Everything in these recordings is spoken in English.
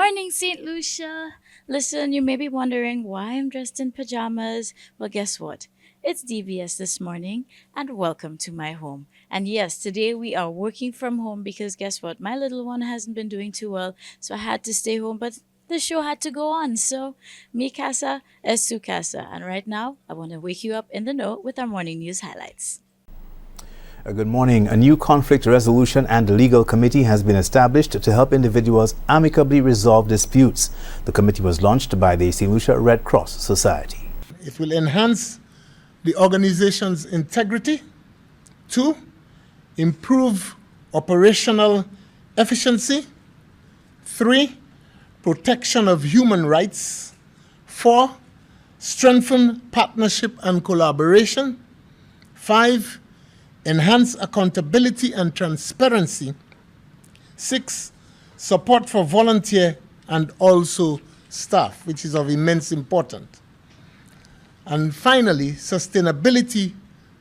morning, St. Lucia. Listen, you may be wondering why I'm dressed in pajamas. Well, guess what? It's DBS this morning, and welcome to my home. And yes, today we are working from home because guess what? My little one hasn't been doing too well, so I had to stay home, but the show had to go on. So, mi casa es su casa. And right now, I want to wake you up in the know with our morning news highlights. Good morning. A new conflict resolution and legal committee has been established to help individuals amicably resolve disputes. The committee was launched by the St. Lucia Red Cross Society. It will enhance the organization's integrity. 2, improve operational efficiency. 3, protection of human rights. 4, strengthen partnership and collaboration. 5, enhance accountability and transparency. 6, support for volunteer and also staff, which is of immense importance. And finally, sustainability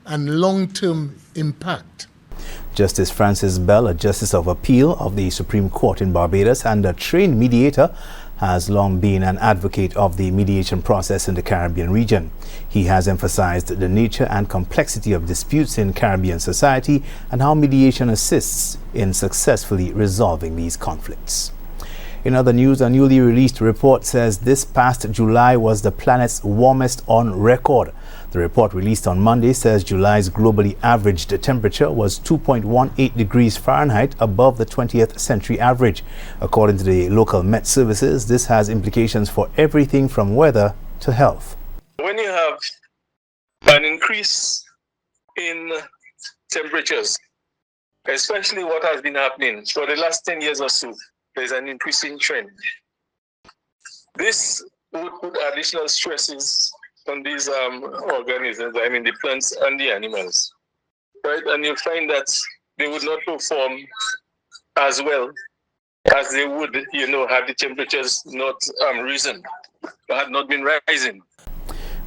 and long-term impact. Justice Francis Bell, a Justice of Appeal of the Supreme Court in Barbados and a trained mediator, has long been an advocate of the mediation process in the Caribbean region. He has emphasized the nature and complexity of disputes in Caribbean society and how mediation assists in successfully resolving these conflicts. In other news, a newly released report says this past July was the planet's warmest on record. The report released on Monday says July's globally averaged temperature was 2.18 degrees Fahrenheit above the 20th century average. According to the local Met services, this has implications for everything from weather to health. When you have an increase in temperatures, especially what has been happening for the last 10 years or so, there's an increasing trend. This would put additional stresses on these organisms, I mean the plants and the animals, right? And you find that they would not perform as well as they would, had the temperatures not risen, had not been rising.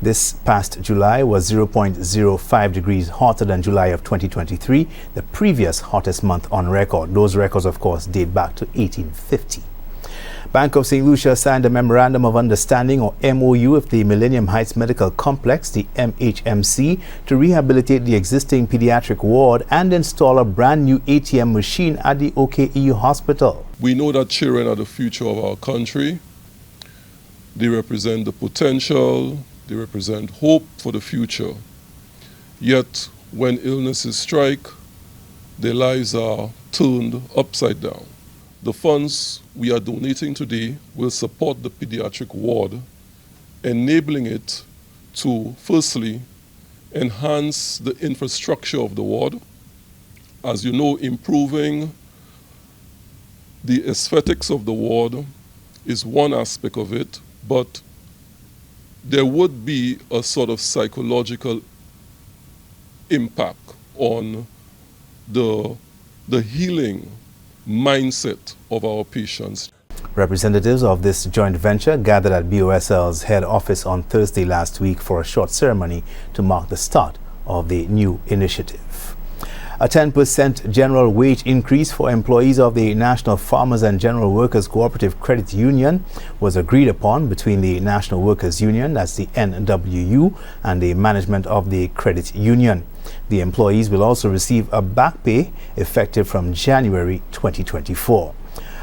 This past July was 0.05 degrees hotter than July of 2023, the previous hottest month on record. Those records, of course, date back to 1850. Bank of St. Lucia signed a Memorandum of Understanding, or MOU, with the Millennium Heights Medical Complex, the MHMC, to rehabilitate the existing pediatric ward and install a brand new ATM machine at the OKEU hospital. We know that children are the future of our country. They represent the potential, they represent hope for the future. Yet, when illnesses strike, their lives are turned upside down. The funds we are donating today will support the pediatric ward, enabling it to, firstly, enhance the infrastructure of the ward. As you know, improving the aesthetics of the ward is one aspect of it, but there would be a sort of psychological impact on the healing mindset of our patients. Representatives of this joint venture gathered at BOSL's head office on Thursday last week for a short ceremony to mark the start of the new initiative. A 10% general wage increase for employees of the National Farmers and General Workers Cooperative Credit Union was agreed upon between the National Workers Union, that's the NWU, and the management of the credit union. The employees will also receive a back pay effective from January 2024.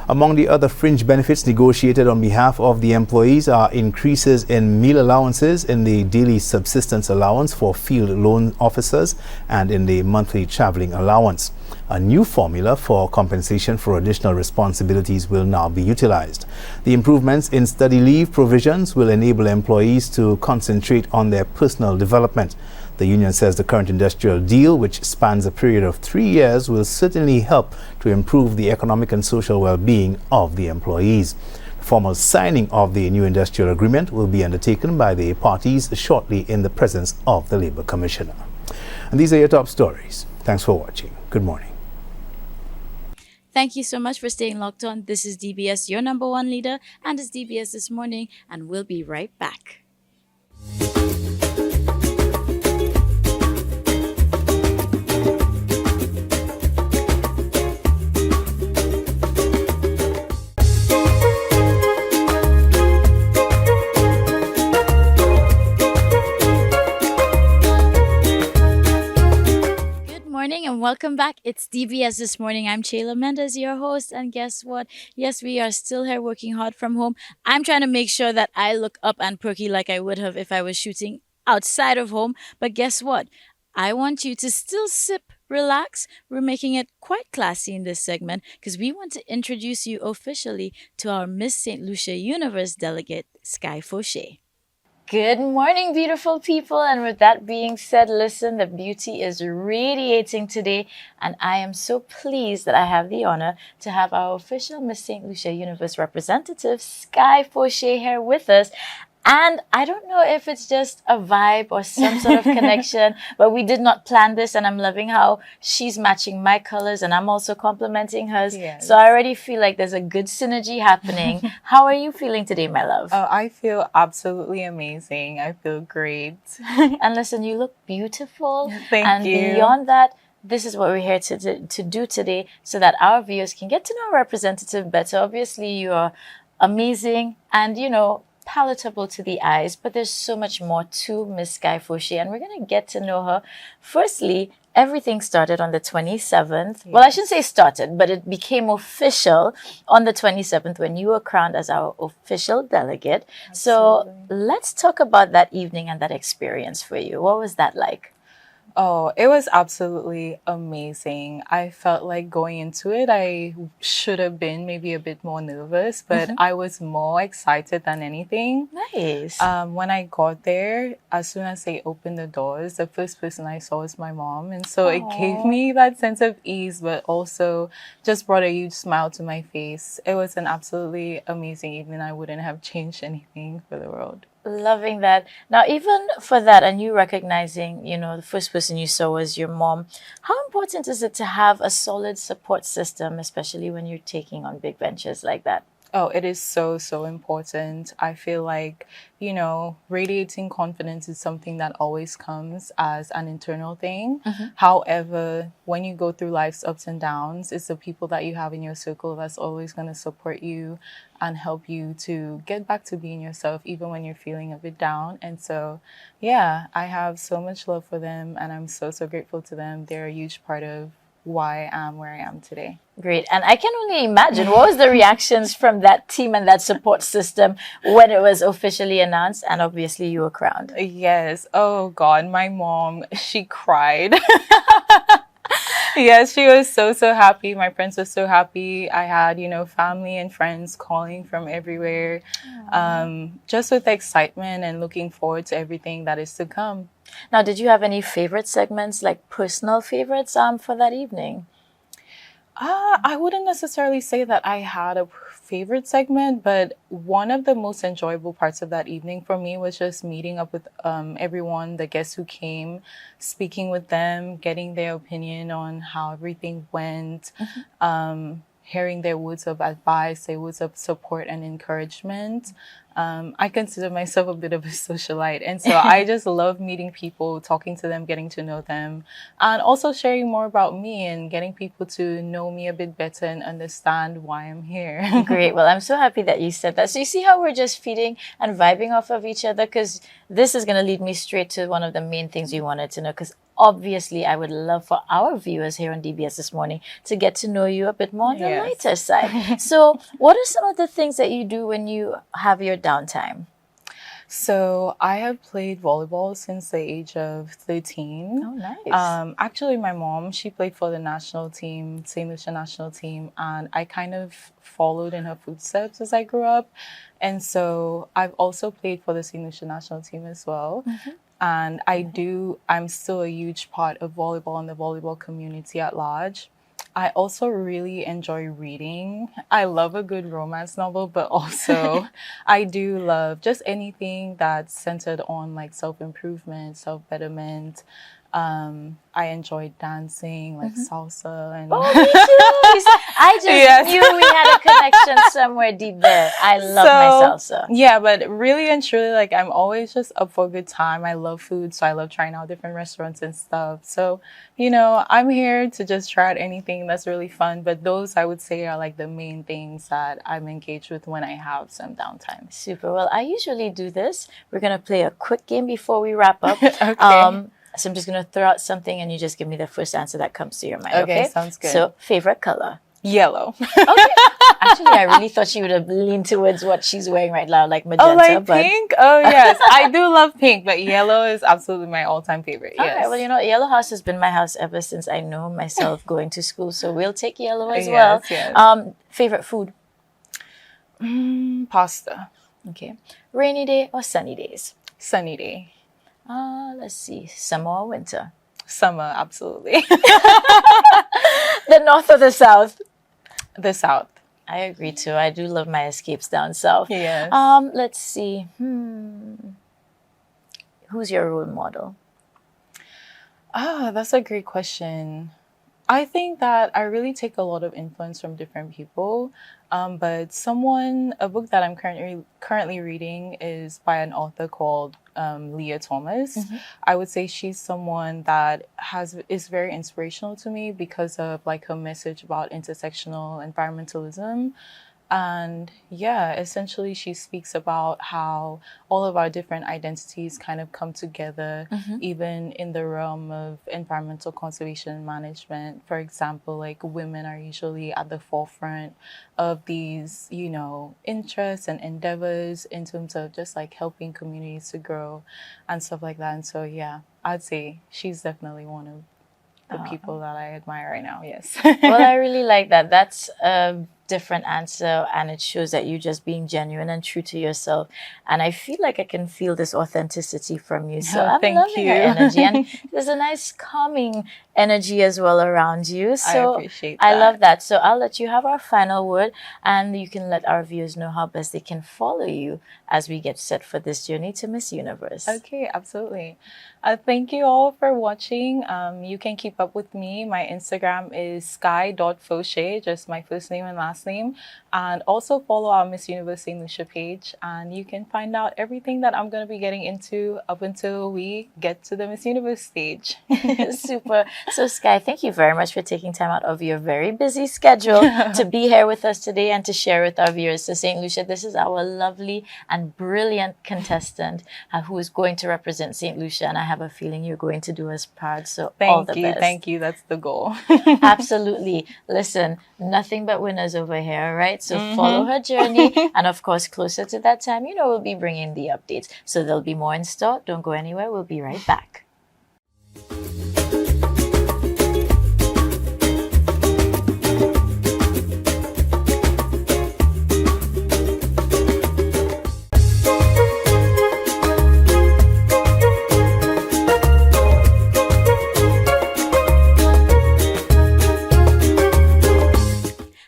Among the other fringe benefits negotiated on behalf of the employees are increases in meal allowances, in the daily subsistence allowance for field loan officers, and in the monthly traveling allowance. A new formula for compensation for additional responsibilities will now be utilized. The improvements in study leave provisions will enable employees to concentrate on their personal development. The union says the current industrial deal, which spans a period of 3 years, will certainly help to improve the economic and social well-being of the employees. The formal signing of the new industrial agreement will be undertaken by the parties shortly in the presence of the Labour Commissioner. And these are your top stories. Thanks for watching. Good morning. Thank you so much for staying locked on. This is DBS, your number one leader, and it's DBS This Morning, and we'll be right back. welcome back. It's DBS This Morning. I'm Chayla Mendez, your host, and guess what? Yes, we are still here working hard from home. I'm trying to make sure that I look up and perky like I would have if I was shooting outside of home. But guess what? I want you to still sip, relax. We're making it quite classy in this segment because we want to introduce you officially to our Miss St. Lucia Universe delegate, Sky Fauché. Good morning, beautiful people. And with that being said, listen, the beauty is radiating today. And I am so pleased that I have the honor to have our official Miss St. Lucia Universe representative, Sky Fauché, here with us. And I don't know if it's just a vibe or some sort of connection, but we did not plan this. And I'm loving how she's matching my colors and I'm also complimenting hers. Yes. So I already feel like there's a good synergy happening. How are you feeling today, my love? Oh, I feel absolutely amazing. I feel great. And listen, you look beautiful. Thank and you. And beyond that, this is what we're here to do today so that our viewers can get to know our representative better. Obviously, you are amazing and, palatable to the eyes, but there's so much more to Miss Sky Fauché, and we're going to get to know her. Firstly, everything started on the 27th. Yes. Well, I shouldn't say started, but it became official on the 27th when you were crowned as our official delegate. Absolutely. So let's talk about that evening and that experience for you. What was that like? Oh, it was absolutely amazing. I felt like going into it, I should have been maybe a bit more nervous, but I was more excited than anything. Nice. When I got there, as soon as they opened the doors, the first person I saw was my mom. And so it gave me that sense of ease, but also just brought a huge smile to my face. It was an absolutely amazing evening. I wouldn't have changed anything for the world. Loving that. Now, even for that, and you recognizing, the first person you saw was your mom, how important is it to have a solid support system, especially when you're taking on big ventures like that? Oh, it is so, so important. I feel like, radiating confidence is something that always comes as an internal thing. However, when you go through life's ups and downs, it's the people that you have in your circle that's always going to support you and help you to get back to being yourself, even when you're feeling a bit down. And so, yeah, I have so much love for them and I'm so, so grateful to them. They're a huge part of why I am where I am today. Great. And I can only imagine what was the reactions from that team and that support system when it was officially announced and obviously you were crowned. Yes. Oh God, my mom, she cried. Yes, she was so, so happy. My friends were so happy. I had, family and friends calling from everywhere, just with excitement and looking forward to everything that is to come. Now, did you have any favorite segments, like personal favorites for that evening? I wouldn't necessarily say that I had a favorite segment, but one of the most enjoyable parts of that evening for me was just meeting up with everyone, the guests who came, speaking with them, getting their opinion on how everything went, hearing their words of advice, their words of support and encouragement. I consider myself a bit of a socialite. And so I just love meeting people, talking to them, getting to know them, and also sharing more about me and getting people to know me a bit better and understand why I'm here. Great. Well, I'm so happy that you said that. So you see how we're just feeding and vibing off of each other? Because this is going to lead me straight to one of the main things we wanted to know. Because obviously, I would love for our viewers here on DBS This Morning to get to know you a bit more on the lighter side. So what are some of the things that you do when you have your downtime? So I have played volleyball since the age of 13. Oh, nice. Actually, my mom, she played for the national team, St. Lucia national team, and I kind of followed in her footsteps as I grew up. And so I've also played for the St. Lucia national team as well. And I'm still a huge part of volleyball and the volleyball community at large. I also really enjoy reading. I love a good romance novel, but also I do love just anything that's centered on like self-improvement, self-betterment. I enjoy dancing, like salsa. And oh, me too! I just knew we had a connection somewhere deep there. I love my salsa. Yeah, but really and truly, like I'm always just up for a good time. I love food, so I love trying out different restaurants and stuff. So, I'm here to just try out anything that's really fun. But those, I would say, are like the main things that I'm engaged with when I have some downtime. Super. Well, I usually do this. We're going to play a quick game before we wrap up. Okay. So I'm just going to throw out something and you just give me the first answer that comes to your mind. Okay, sounds good. So, favorite color? Yellow. Okay. Actually, I really thought she would have leaned towards what she's wearing right now, like magenta. Oh, like pink? Oh, yes. I do love pink, but yellow is absolutely my all-time favorite. All Yes. right, well, yellow house has been my house ever since I know myself going to school, so we'll take yellow as well. Yes. Favorite food? Pasta. Okay. Rainy day or sunny days? Sunny day. Let's see. Summer or winter? Summer, absolutely. The north or the south? The South. I agree too. I do love my escapes down south. Yes. Let's see. Who's your role model? That's a great question. I think that I really take a lot of influence from different people. But a book that I'm currently reading is by an author called Leah Thomas. I would say she's someone that is very inspirational to me because of like her message about intersectional environmentalism. And yeah, essentially she speaks about how all of our different identities kind of come together, even in the realm of environmental conservation and management. For example, like women are usually at the forefront of these, interests and endeavors in terms of just like helping communities to grow and stuff like that. And so, yeah, I'd say she's definitely one of the people that I admire right now. Yes. Well, I really like that. That's a different answer, and it shows that you're just being genuine and true to yourself. And I feel like I can feel this authenticity from you. So I'm thank loving you. your energy, and there's a nice calming energy as well around you. So I appreciate I that. love that. So I'll let you have our final word, and you can let our viewers know how best they can follow you as we get set for this journey to Miss Universe. Okay, absolutely. Thank you all for watching. You can keep up with me. My Instagram is sky.fauché, just my first name and last name. And also follow our Miss Universe St. Lucia page. And you can find out everything that I'm going to be getting into up until we get to the Miss Universe stage. Super. So, Sky, thank you very much for taking time out of your very busy schedule to be here with us today and to share with our viewers. So, St. Lucia, this is our lovely and brilliant contestant who is going to represent St. Lucia. And I have a feeling you're going to do us proud. So, all the best. Thank you. That's the goal. Absolutely. Listen, nothing but winners over here, right? So follow her journey. And of course, closer to that time, we'll be bringing the updates. So there'll be more in store. Don't go anywhere. We'll be right back.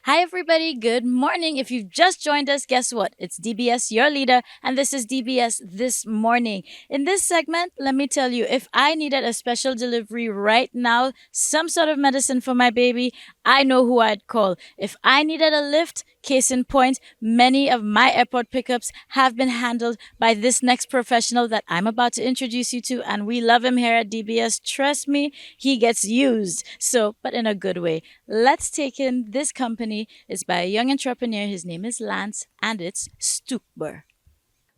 Hi, everybody. Good morning. If you've just joined us, guess what? It's DBS, your leader, and this is DBS This Morning. In this segment, let me tell you, if I needed a special delivery right now, some sort of medicine for my baby, I know who I'd call. If I needed a lift, case in point, many of my airport pickups have been handled by this next professional that I'm about to introduce you to, and we love him here at DBS. Trust me, he gets used. So, but in a good way. Let's take in this company. It's by a young entrepreneur. His name is Lance, and it's Stookber.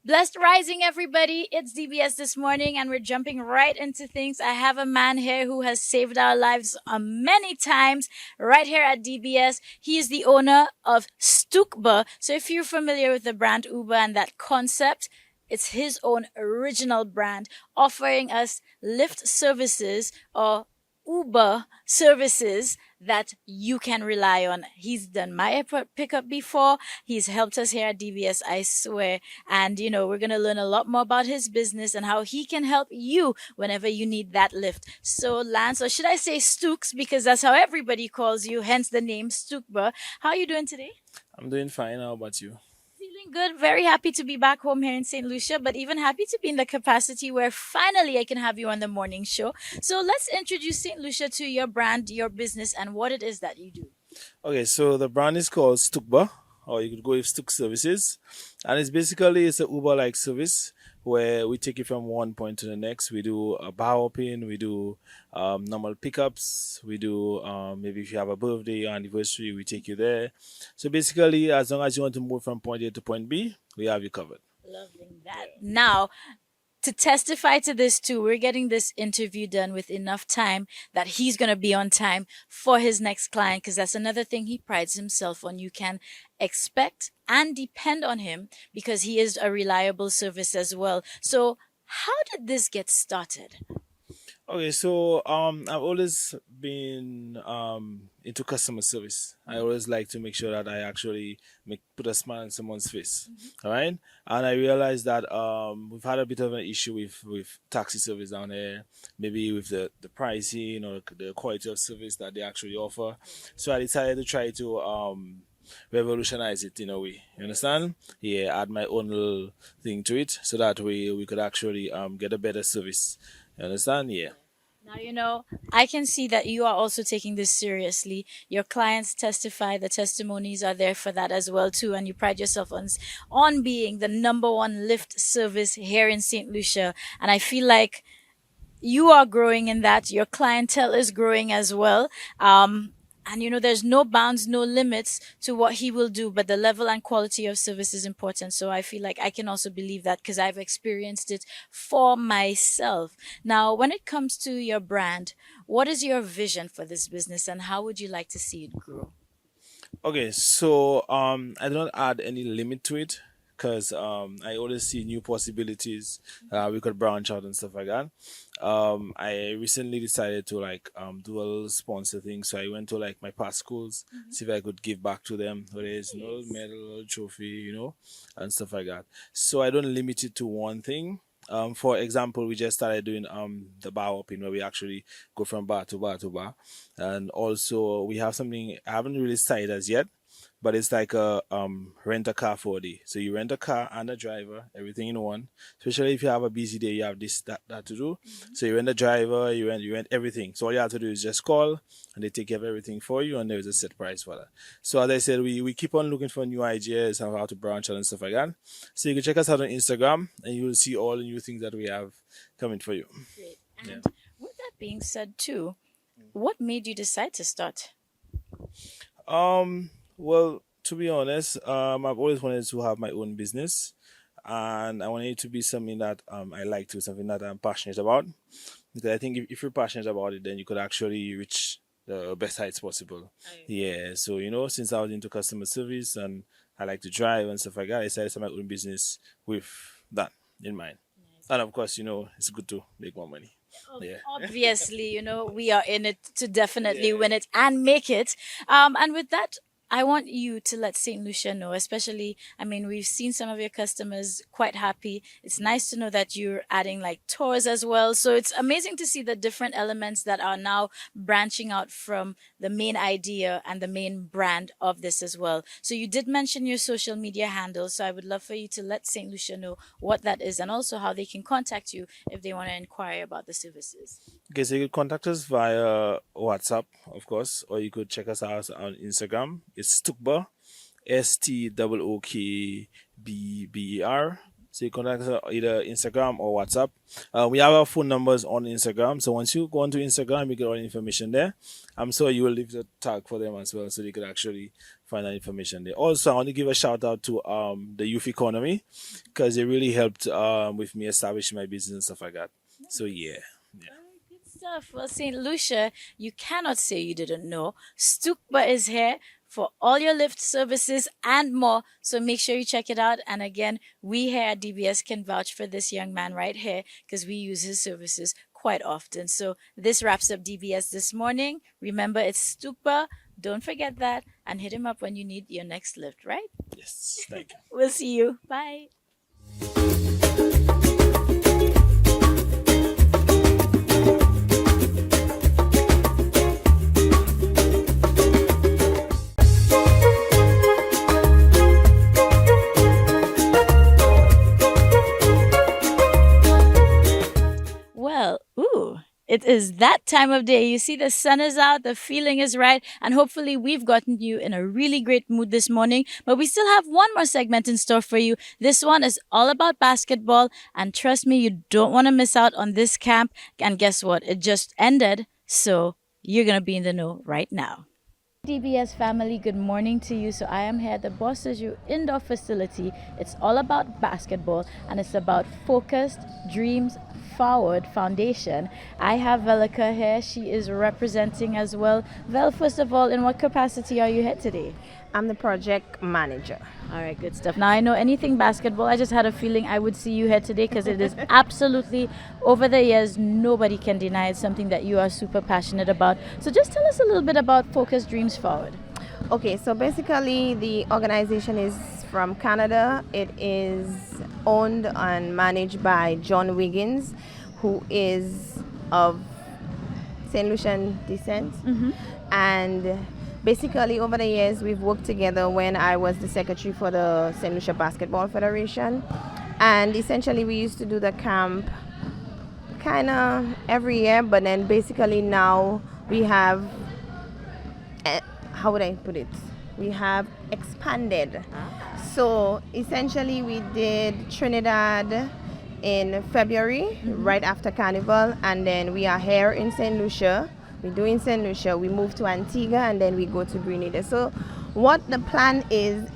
Blessed rising, everybody. It's DBS This Morning, and we're jumping right into things. I have a man here who has saved our lives many times right here at DBS. He is the owner of Stookber. So if you're familiar with the brand Uber and that concept, it's his own original brand offering us Lyft services or Uber services that you can rely on. He's done my airport pickup before. He's helped us here at DBS, I swear. And, we're going to learn a lot more about his business and how he can help you whenever you need that lift. So, Lance, or should I say Stooks, because that's how everybody calls you, hence the name Stookber. How are you doing today? I'm doing fine. How about you? Feeling good. Very happy to be back home here in St. Lucia, but even happy to be in the capacity where finally I can have you on the morning show. So let's introduce St. Lucia to your brand, your business, and what it is that you do. Okay, so the brand is called Stookber, or you could go with Stook Services. And it's a Uber-like service where we take you from one point to the next. We do a bar hopping, we do normal pickups, we do maybe if you have a birthday or anniversary, we take you there. So basically, as long as you want to move from point A to point B, we have you covered. Loving that. Now, to testify to this too, we're getting this interview done with enough time that he's going to be on time for his next client, because that's another thing he prides himself on. You can expect and depend on him because he is a reliable service as well. So how did this get started? Okay, so I've always been into customer service. I always like to make sure that I actually put a smile on someone's face. All right, and I realized that we've had a bit of an issue with taxi service down there, maybe with the pricing or the quality of service that they actually offer. So I decided to try to revolutionize it in a way. You understand? Yeah, add my own little thing to it, so that way we could actually get a better service. You understand? Yeah. Now, I can see that you are also taking this seriously. Your clients testify, the testimonies are there for that as well too, and you pride yourself on being the number one lift service here in St. Lucia. And I feel like you are growing in that. Your clientele is growing as well. And there's no bounds, no limits to what he will do, but the level and quality of service is important. So I feel like I can also believe that because I've experienced it for myself. Now, when it comes to your brand, what is your vision for this business and how would you like to see it grow? Okay, so I do not add any limit to it because I always see new possibilities. We could branch out and stuff like that. I recently decided to do a little sponsor thing, so I went to my past schools, see if I could give back to them, whether it's little medal, little trophy, and stuff like that. So I don't limit it to one thing. For example, we just started doing the bar hopping where we actually go from bar to bar to bar, and also we have something I haven't really started as yet, but it's like a rent a car for a day. So you rent a car and a driver, everything in one. Especially if you have a busy day, you have this that to do. So you rent a driver, you rent everything. So all you have to do is just call and they take care of everything for you, and there's a set price for that. So as I said, we keep on looking for new ideas of how to branch out and stuff like that. So you can check us out on Instagram and you will see all the new things that we have coming for you. Great. And with that being said too, what made you decide to start? Well, to be honest, I've always wanted to have my own business, and I wanted it to be something that I like to, something that I'm passionate about. Because I think if you're passionate about it, then you could actually reach the best heights possible. Yeah. So since I was into customer service and I like to drive and stuff like that, I decided to start my own business with that in mind. And of course, it's good to make more money. Yeah. Obviously, we are in it to definitely win it and make it. And with that, I want you to let St. Lucia know, especially, we've seen some of your customers quite happy. It's nice to know that you're adding tours as well. So it's amazing to see the different elements that are now branching out from the main idea and the main brand of this as well. So you did mention your social media handles. So I would love for you to let St. Lucia know what that is and also how they can contact you if they want to inquire about the services. Okay, so you could contact us via WhatsApp, of course, or you could check us out on Instagram. It's Stookber, STOOKBBER. So you contact us on either Instagram or WhatsApp. We have our phone numbers on Instagram. So once you go onto Instagram, you get all the information there. I'm sure you will leave the tag for them as well, so they could actually find that information there. Also, I want to give a shout out to the youth economy because they really helped with me establishing my business and stuff like that. So yeah. Stuff. Well, St. Lucia, you cannot say you didn't know. Stookber is here for all your lift services and more. So make sure you check it out. And again, we here at DBS can vouch for this young man right here because we use his services quite often. So this wraps up DBS this morning. Remember, it's Stookber. Don't forget that. And hit him up when you need your next lift, right? Yes. Thank you. We'll see you. Bye. It is that time of day. You see, the sun is out, the feeling is right, and hopefully we've gotten you in a really great mood this morning. But we still have one more segment in store for you. This one is all about basketball, and trust me, you don't want to miss out on this camp. And guess what? It just ended, so you're going to be in the know right now. DBS family, good morning to you. So I am here at the Boss Issue indoor facility. It's all about basketball and it's about Focused Dreams Forward Foundation. I have Velika here. She is representing as well. Vel, first of all, in what capacity are you here today? I'm the project manager. All right, good stuff. Now, I know anything basketball. I just had a feeling I would see you here today because it is absolutely, over the years, nobody can deny it's something that you are super passionate about. So just tell us a little bit about Focus Dreams Forward. Okay, so basically the organization is from Canada. It is owned and managed by John Wiggins, who is of St. Lucian descent. And basically, over the years, we've worked together when I was the secretary for the St. Lucia Basketball Federation. And essentially, we used to do the camp kind of every year, but then basically now we have, how would I put it? We have expanded. So essentially, we did Trinidad in February, right after Carnival, and then we are here in St. Lucia. We do in St. Lucia, we move to Antigua, and then we go to Grenada. So what the plan is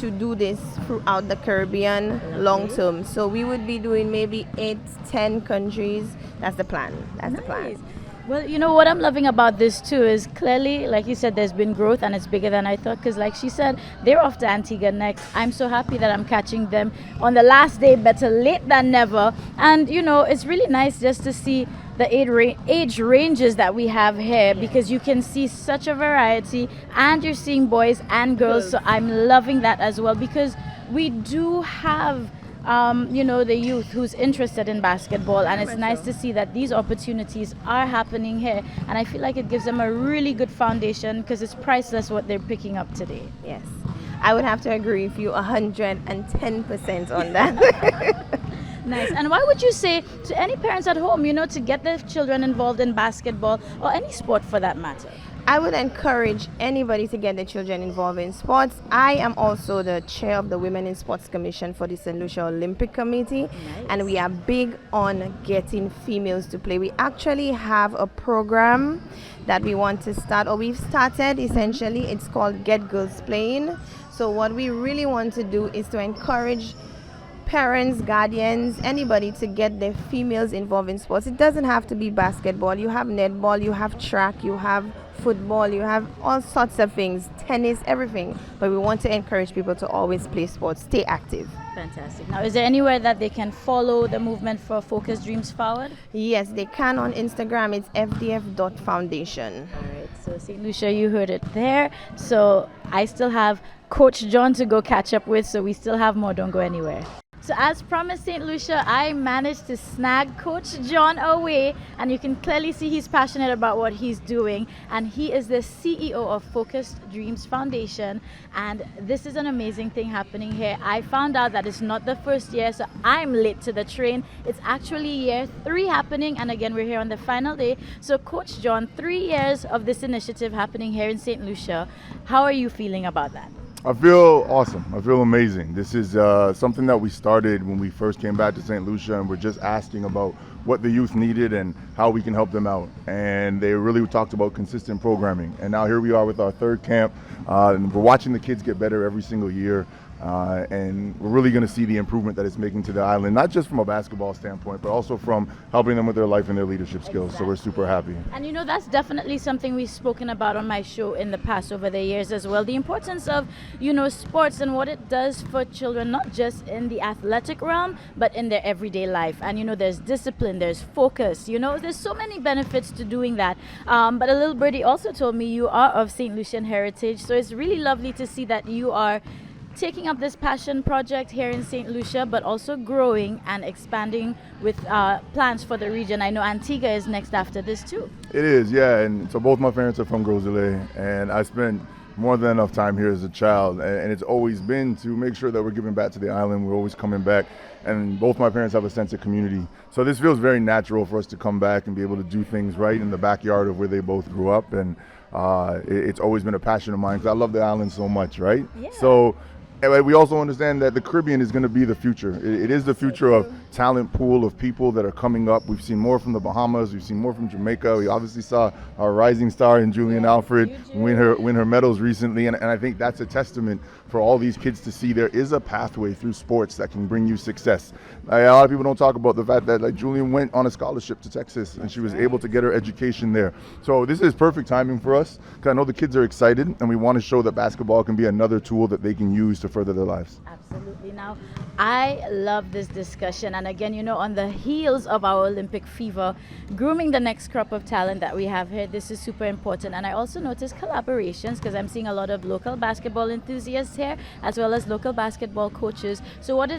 to do this throughout the Caribbean long term. So we would be doing maybe 8-10 countries. That's the plan. That's the plan. Well, you know what I'm loving about this too is clearly, like you said, there's been growth and it's bigger than I thought. Because like she said, they're off to Antigua next. I'm so happy that I'm catching them on the last day, better late than never. And you know, it's really nice just to see the age ranges that we have here because you can see such a variety and you're seeing boys and girls. So I'm loving that as well because we do have you know, the youth who's interested in basketball, and it's nice to see that these opportunities are happening here, and I feel like it gives them a really good foundation because it's priceless what they're picking up today. Yes, I would have to agree with you 110% on that. Nice. And why would you say to any parents at home, you know, to get their children involved in basketball or any sport for that matter? I would encourage anybody to get their children involved in sports. I am also the chair of the Women in Sports Commission for the St. Lucia Olympic Committee. Nice. And we are big on getting females to play. We actually have a program that we want to start, or we've started essentially. It's called Get Girls Playing. So what we really want to do is to encourage parents, guardians, anybody to get their females involved in sports. It doesn't have to be basketball. You have netball, you have track, you have football, you have all sorts of things, tennis, everything. But we want to encourage people to always play sports, stay active. Fantastic. Now, is there anywhere that they can follow the movement for Focus Dreams Forward? Yes, they can on Instagram. It's fdf.foundation. All right, so St. Lucia, you heard it there. So I still have Coach John to go catch up with, so we still have more. Don't go anywhere. So as promised, St. Lucia, I managed to snag Coach John away, and you can clearly see he's passionate about what he's doing, and he is the CEO of Focused Dreams Foundation, and this is an amazing thing happening here. I found out that it's not the first year, so I'm late to the train. It's actually year 3 happening, and again, we're here on the final day. So Coach John, 3 years of this initiative happening here in St. Lucia. How are you feeling about that? I feel awesome. I feel amazing. This is something that we started when we first came back to St. Lucia, and we're just asking about what the youth needed and how we can help them out. And they really talked about consistent programming. And now here we are with our 3rd camp, and we're watching the kids get better every single year. And we're really going to see the improvement that it's making to the island, not just from a basketball standpoint, but also from helping them with their life and their leadership skills. So we're super happy. And you know, that's definitely something we've spoken about on my show in the past over the years as well. The importance of, you know, sports and what it does for children, not just in the athletic realm, but in their everyday life. And, you know, there's discipline, there's focus, you know, there's so many benefits to doing that. But a little birdie also told me you are of St. Lucian heritage. So it's really lovely to see that you are taking up this passion project here in St. Lucia, but also growing and expanding with plans for the region. I know Antigua is next after this too. It is, yeah. And so both my parents are from Gros Islet, and I spent more than enough time here as a child. And it's always been to make sure that we're giving back to the island. We're always coming back. And both my parents have a sense of community. So this feels very natural for us to come back and be able to do things right in the backyard of where they both grew up. And it's always been a passion of mine because I love the island so much, right? Yeah. So we also understand that the Caribbean is going to be the future. It is the future of talent pool of people that are coming up. We've seen more from the Bahamas. We've seen more from Jamaica. We obviously saw our rising star in Julian Alfred win her medals recently. And I think that's a testament for all these kids to see there is a pathway through sports that can bring you success. A lot of people don't talk about the fact that like Julian went on a scholarship to Texas and she was able to get her education there. So this is perfect timing for us because I know the kids are excited and we want to show that basketball can be another tool that they can use to further their lives. Absolutely. Now, I love this discussion. And again, you know, on the heels of our Olympic fever, grooming the next crop of talent that we have here, this is super important. And I also noticed collaborations because I'm seeing a lot of local basketball enthusiasts here as well as local basketball coaches. So what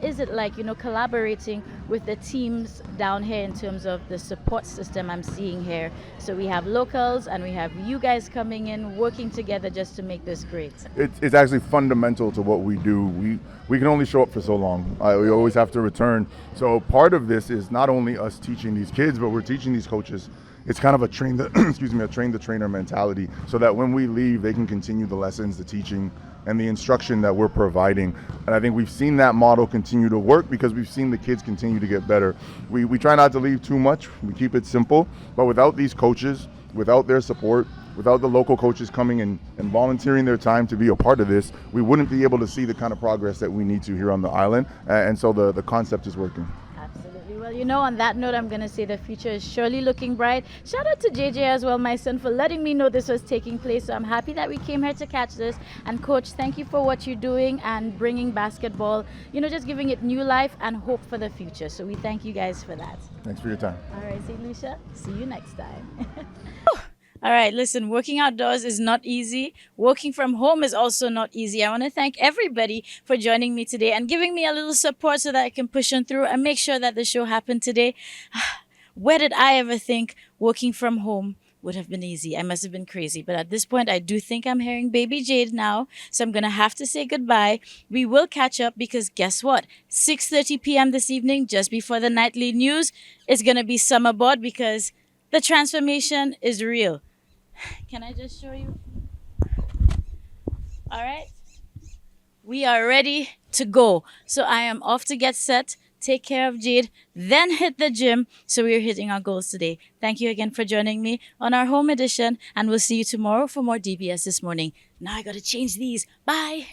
is it like, you know, collaborating with the teams down here in terms of the support system I'm seeing here? So we have locals and we have you guys coming in, working together just to make this great. It's actually fundamental to what we do. We can only show up for so long. We always have to return. So part of this is not only us teaching these kids, but we're teaching these coaches. It's kind of a train the trainer mentality so that when we leave, they can continue the lessons, the teaching, and the instruction that we're providing. And I think we've seen that model continue to work because we've seen the kids continue to get better. We try not to leave too much. We keep it simple. But without these coaches, without their support, without the local coaches coming and volunteering their time to be a part of this, we wouldn't be able to see the kind of progress that we need to here on the island. And so the concept is working. Absolutely. Well, you know, on that note, I'm going to say the future is surely looking bright. Shout out to JJ as well, my son, for letting me know this was taking place. So I'm happy that we came here to catch this. And Coach, thank you for what you're doing and bringing basketball, you know, just giving it new life and hope for the future. So we thank you guys for that. Thanks for your time. All right, St. Lucia, see you next time. All right, listen, working outdoors is not easy. Working from home is also not easy. I want to thank everybody for joining me today and giving me a little support so that I can push on through and make sure that the show happened today. Where did I ever think working from home would have been easy? I must have been crazy. But at this point, I do think I'm hearing Baby Jade now. So I'm going to have to say goodbye. We will catch up because guess what? 6:30 p.m. this evening, just before the nightly news, is going to be Summer Board because the transformation is real. Can I just show you? All right. We are ready to go. So I am off to get set, take care of Jade, then hit the gym. So we are hitting our goals today. Thank you again for joining me on our home edition. And we'll see you tomorrow for more DBS This Morning. Now I got to change these. Bye.